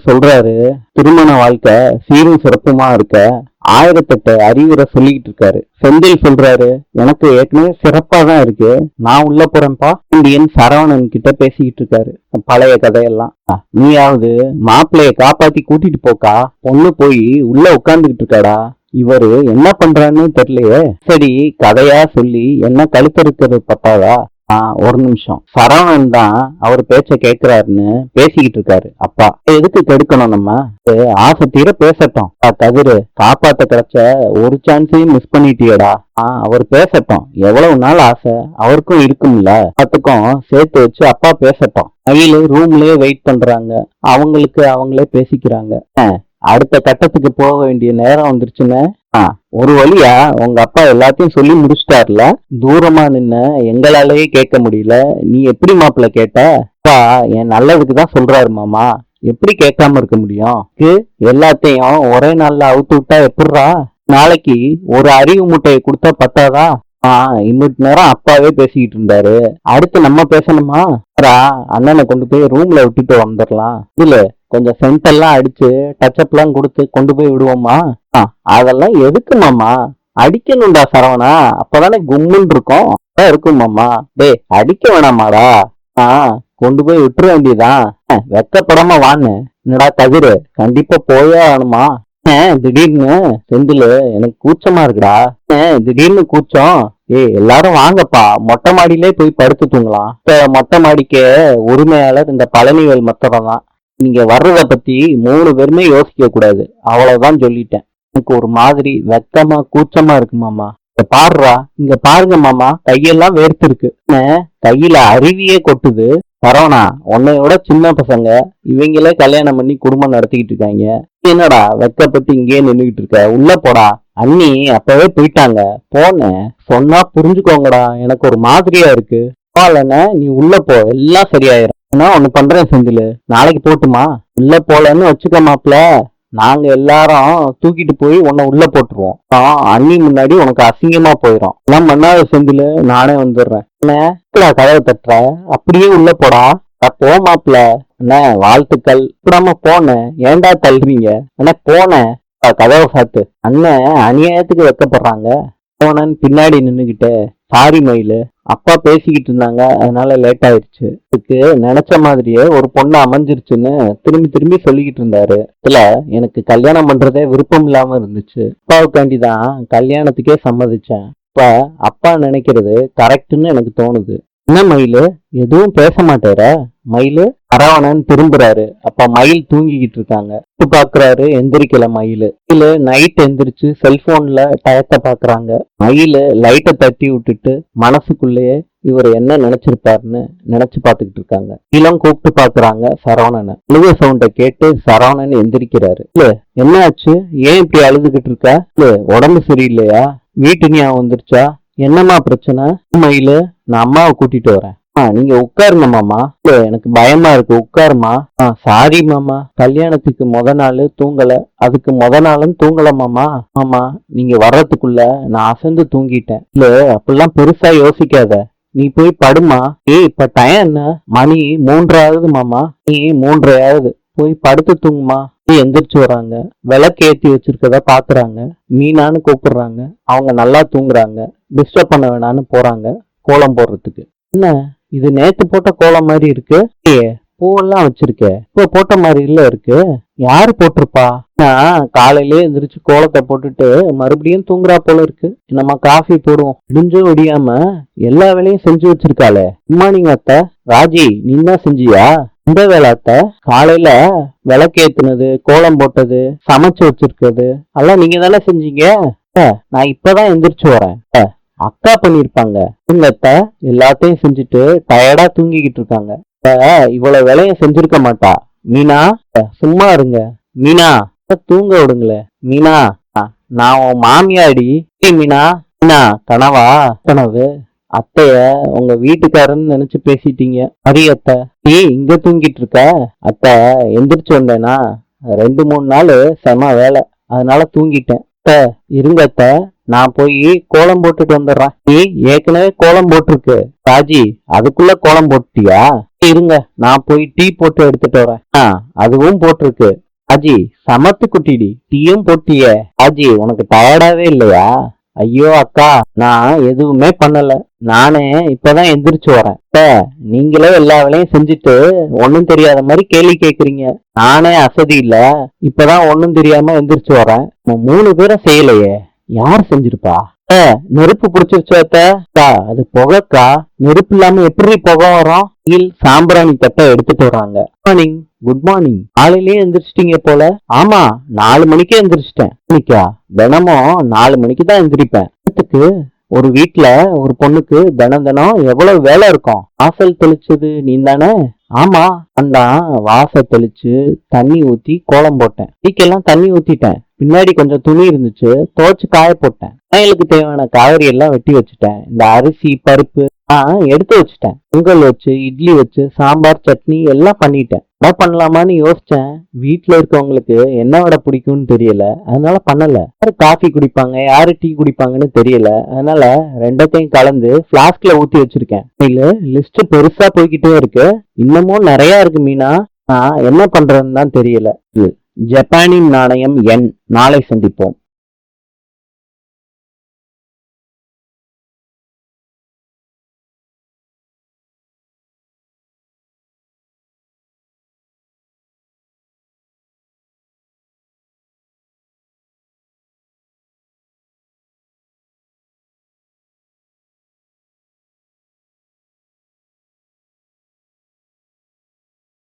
சொல்றாரு, திருமண வாழ்க்கை சீரும் சிறப்புமா இருக்க 1008 அறிவுரை சொல்லிக்கிட்டு இருக்காரு. செந்தில் சொல்றாரு, எனக்கு ஏற்கனவே சிறப்பா தான் இருக்கு, நான் உள்ள போறேன்ப்பா. இந்தியன் சரவணன் கிட்ட பேசிக்கிட்டு இருக்காரு பழைய கதையெல்லாம். நீயாவது மாப்பிள்ளைய காப்பாத்தி கூட்டிட்டு போக்கா, பொண்ணு போய் உள்ள உட்கார்ந்துகிட்டு இருக்காடா, இவரு என்ன பண்றான்னு தெரியலையே. சரி, கதையா சொல்லி என்ன கழுத்தறுக்கிறது பத்தாதா? ஒரு நிமிஷம், சரவணன் தான் அவர் பேச்ச கேட்கிறாருன்னு பேசிக்கிட்டு இருக்காரு. அப்பா எதுக்கு கெடுக்கணும், நம்ம ஆசை தீர பேசட்டும். தவிர காப்பாத்த கிடைச்ச ஒரு சான்ஸையும் மிஸ் பண்ணிட்டியடா. அவர் பேசட்டும், எவ்வளவு நாள் ஆசை அவருக்கும் இருக்கும்ல, அதுக்கும் சேர்த்து வச்சு அப்பா பேசட்டும். கையில ரூம்லயே வெயிட் பண்றாங்க, அவங்களுக்கு அவங்களே பேசிக்கிறாங்க. அடுத்த கட்டத்துக்கு போக வேண்டிய நேரம் வந்துருச்சுன்னு ஒரு வழியா உங்க அப்பா எல்லாத்தையும் சொல்லி முடிச்சிட்டாருல. தூரமா நின்ன எங்களாலேயே கேட்க முடியல, நீ எப்படி மாப்பிள்ள கேட்ட? அப்பா என் நல்லதுக்கு தான் சொல்றாரு மாமா, எப்படி கேட்காம இருக்க முடியும்? எல்லாத்தையும் ஒரே நாள்ல அவுத்து விட்டா எப்படிரா? நாளைக்கு ஒரு அறிவு முட்டையை கொடுத்தா பத்தாதா? இன்னொரு நேரம் அப்பாவே பேசிக்கிட்டு இருந்தாரு, அடுத்து நம்ம பேசணுமா? அண்ணனை கொண்டு போய் ரூம்ல விட்டுட்டு வந்துடலாம், இல்ல கொஞ்சம் சென்ட் எல்லாம் அடிச்சு டச்சப் எல்லாம் கொடுத்து கொண்டு போய் விடுவோமா? அதெல்லாம் எதுக்கு மாமா? அடிக்கணும்டா சரவணா, அப்பதானே கும்முன்னு இருக்கும். இருக்கும் மாமா. டேய் அடிக்க வேணாமாடா? கொண்டு போய் விட்டுற வேண்டியதான். வெக்கப்படாம வான்னு. என்னடா தவிர, கண்டிப்பா போயே ஆகணுமா? திடீர்னு செந்தில், எனக்கு கூச்சமா இருக்குடா. திடீர்னு கூச்சம்? எல்லாரும் வாங்கப்பா, மொட்டை மாடியிலே போய் படுத்து தூங்கலாம். மொட்டை மாடிக்கு உரிமையாளர் இந்த பழனிவேல் மத்தரம் தான். நீங்க வர்றத பத்தி 3 பேருமே யோசிக்க கூடாது, அவ்வளவுதான் சொல்லிட்டேன். எனக்கு ஒரு மாதிரி வெக்கமா கூச்சமா இருக்கு மாமா. பாருடா, இங்க பாருங்க மாமா, கையெல்லாம் வேர்த்து இருக்கு, கையில அருவியே கொட்டுது. சரவணா, உன்னையோட சின்ன பசங்க இவங்களே கல்யாணம் பண்ணி குடும்பம் நடத்திக்கிட்டு இருக்காங்க. என்னடா வெக்கப்பட்டு இங்கேயே நின்றுகிட்டு இருக்க? உள்ள போடா. அண்ணி அப்பவே போயிட்டாங்க. போனேன் சொன்னா புரிஞ்சுக்கோங்கடா, எனக்கு ஒரு மாதிரியா இருக்கு. நீ உள்ள போ, எல்லாம் சரியாயிரும். நான் ஒண்ணு பண்றேன் செந்தில், நாளைக்கு போட்டுமா? உள்ள போலன்னு வச்சுக்க மாப்ள, நாங்க எல்லாரும் தூக்கிட்டு போய் உன்னை உள்ள போட்டுருவோம். அண்ணி முன்னாடி உனக்கு அசிங்கமா போயிடும். எல்லாம் பண்ணாத செந்தில், நானே வந்துடுறேன். என்ன கதவை தட்டுற? அப்படியே உள்ள போடா. போ மாப்ள. என்ன வாழ்த்துக்கள். இப்படாம போனேன், ஏண்டா தள்ளுறீங்க? என்ன போனேன், கதவை சாத்து. அண்ணன் அநியாயத்துக்கு வைக்கப்படுறாங்க. பின்னாடி நின்னுகிட்டு, சாரி மயிலு, அப்பா பேசிக்கிட்டு இருந்தாங்க, அதனால லேட் ஆயிடுச்சு. இதுக்கு நினைச்ச மாதிரியே ஒரு பொண்ணு அமைஞ்சிருச்சுன்னு திரும்பி திரும்பி சொல்லிக்கிட்டு இருந்தாரு. இதுல எனக்கு கல்யாணம் பண்றதே விருப்பம் இல்லாம இருந்துச்சு. அப்பாவுக்காண்டிதான் கல்யாணத்துக்கே சம்மதிச்சேன். இப்ப அப்பா நினைக்கிறது கரெக்ட்னு எனக்கு தோணுது. என்ன மயிலு, எதுவும் பேச மாட்டேற? மயிலு. சரவணன் திரும்புறாரு. அப்ப மயில் தூங்கிக்கிட்டு இருக்காங்க. பாக்குறாரு, எந்திரிக்கல மயிலு. மயிலு நைட் எந்திரிச்சு செல்போன்ல டயத்தை பாக்குறாங்க. மயிலு லைட்டை தட்டி விட்டுட்டு மனசுக்குள்ளேயே இவர் என்ன நினைச்சிருப்பாருன்னு நினைச்சு பாத்துக்கிட்டு இருக்காங்க. இளம் கூப்பிட்டு பாக்குறாங்க சரவணனை. அழுக சவுண்ட கேட்டு சரவணன் எந்திரிக்கிறாரு. இல்ல என்ன ஆச்சு, ஏன் இப்படி அழுதுகிட்டு இருக்க? இல்ல உடம்பு சரியில்லையா? வீட்டு ஞாபகம் வந்துருச்சா? என்னம்மா பிரச்சனை? மயிலு, நான் அம்மாவை கூட்டிட்டு வரேன். நீங்க உட்காருங்க மாமா. இல்ல எனக்கு பயமா இருக்கு, உட்காருமா. சாரி மாமா, கல்யாணத்துக்கு நாள் தூங்கல, அதுக்கு நாளும் தூங்கல மாமா. ஆமா, நீங்க வர்றதுக்குள்ள நான் அசந்து தூங்கிட்டேன். இல்ல அப்படிலாம் பெருசா யோசிக்காத, நீ போய் படுமா. இப்ப டைம் என்ன? மணி 3 மாமா. நீ 3 போய் படுத்து தூங்குமா. எந்திரிச்சு வராங்க, விளக்கு ஏத்தி வச்சிருக்கத பாக்குறாங்க. மீனான்னு கூப்பிடுறாங்க. அவங்க நல்லா தூங்குறாங்க, டிஸ்டர்ப் பண்ண வேணான்னு போறாங்க கோலம் போடுறதுக்கு. என்ன இது, நேத்து போட்ட கோலம் மாதிரி இருக்கு? பூவெல்லாம் வச்சிருக்க, இப்போ போட்ட மாதிரி இல்ல இருக்கு. யாரு போட்டிருப்பா? நான் காலையிலே எந்திரிச்சு கோலத்தை போட்டுட்டு மறுபடியும் தூங்குறா போல இருக்கு. நம்ம காஃபி போடுவோம். முடிஞ்சும் விடியாம எல்லா வேலையும் செஞ்சு வச்சிருக்காளே. குட் அத்தை. ராஜி, நீ தான் செஞ்சியா? இந்த வேலை அத்தை, காலையில விளக்கேத்துனது, கோலம் போட்டது, சமைச்சு வச்சிருக்கிறது எல்லாம் நீங்க தானே செஞ்சீங்க. நான் இப்பதான் எந்திரிச்சு வரேன். அக்கா பண்ணிருப்பாங்க. அத்தை எல்லாத்தையும் செஞ்சுட்டு டயர்டா தூங்கிக்கிட்டு இருக்காங்க. இவ்வளவு வேலையும் செஞ்சிருக்க மாட்டா. மீனா, சும்மா இருங்க மீனா, தூங்க விடுங்களே. மீனா, நான் உன் மாமியாடி. மீனா. மீனா, கனவா? கனவு. அத்தைய உங்க வீட்டுக்காரன்னு நினைச்சு பேசிட்டீங்க. சரி அத்தை. நீ இங்க தூங்கிட்டு இருக்க? அத்தை எந்திரிச்சு வந்தேனா 2-3 நாள் செம வேலை, அதனால தூங்கிட்டேன். அத்தை இருங்க அத்தை, நான் போய் கோலம் போட்டுட்டு வந்துடுறேன். நீ ஏற்கனவே கோலம் போட்டிருக்கு. ராஜி, அதுக்குள்ள கோலம் போட்டியா? இருங்க, நான் போய் டீ போட்டு எடுத்துட்டு வரேன். அதுவும் போட்டிருக்கு. அஜி, சமத்து குட்டிடி, டீயும் போட்டியே. அஜி, உனக்கு டயர்டாவே இல்லையா? ஐயோ அக்கா, நான் எதுவுமே பண்ணல. நானே இப்பதான் எந்திரிச்சு வரேன். நீங்களே எல்லா வேலையும் செஞ்சுட்டு ஒண்ணும் தெரியாத மாதிரி கேள்வி கேக்குறீங்க. நானே அசதி இல்ல, இப்பதான் ஒண்ணும் தெரியாம எந்திரிச்சு வரேன். 3 பேரும் செய்யலையே, யார் செஞ்சிருப்பா? நெருப்பு பிடிச்சிருச்சு அக்கா. அது புகைக்கா. நெருப்பு இல்லாம எப்படி புகை வரும்? சாம்பிராணி தட்டை எடுத்துட்டு வராங்க. மார்னிங். Good morning. காலையிலேயே எந்திரிச்சிட்டீங்க போல. ஆமா, 4 மணிக்கே எந்திரிச்சிட்டேன். இன்னைக்கா? தினமும் 4 மணிக்கு தான் எந்திரிப்பேன். ஒரு வீட்டுல ஒரு பொண்ணுக்கு தினம் தினம் எவ்வளவு வேலை இருக்கும். வாசல் தெளிச்சது நீ தானே? ஆமா, அந்த வாசல் தெளிச்சு தண்ணி ஊத்தி கோலம் போட்டேன். வீக்கெல்லாம் தண்ணி ஊத்திட்டேன். பின்னாடி கொஞ்சம் துணி இருந்துச்சு, துவைச்சு காய போட்டேன். சமையலுக்கு தேவையான காய்கறி எல்லாம் வெட்டி வச்சுட்டேன். இந்த அரிசி பருப்பு எடுத்து வச்சுட்டேன். பொங்கல் வச்சு, இட்லி வச்சு, சாம்பார் சட்னி எல்லாம் பண்ணிட்டேன். என்ன பண்ணலாமான்னு யோசிச்சேன். வீட்டுல இருக்கவங்களுக்கு என்ன விட பிடிக்கும்னு தெரியல, அதனால பண்ணல. யாரு காஃபி குடிப்பாங்க, யாரு டீ குடிப்பாங்கன்னு தெரியல, அதனால ரெண்டத்தையும் கலந்து பிளாஸ்க்ல ஊத்தி வச்சிருக்கேன். லிஸ்ட் பெருசா போய்கிட்டே இருக்கு. இன்னமும் நிறைய இருக்கு மீனா. என்ன பண்றதுன்னு தான் தெரியல. ஜப்பானின் நாணயம் எண். நாளை சந்திப்போம்.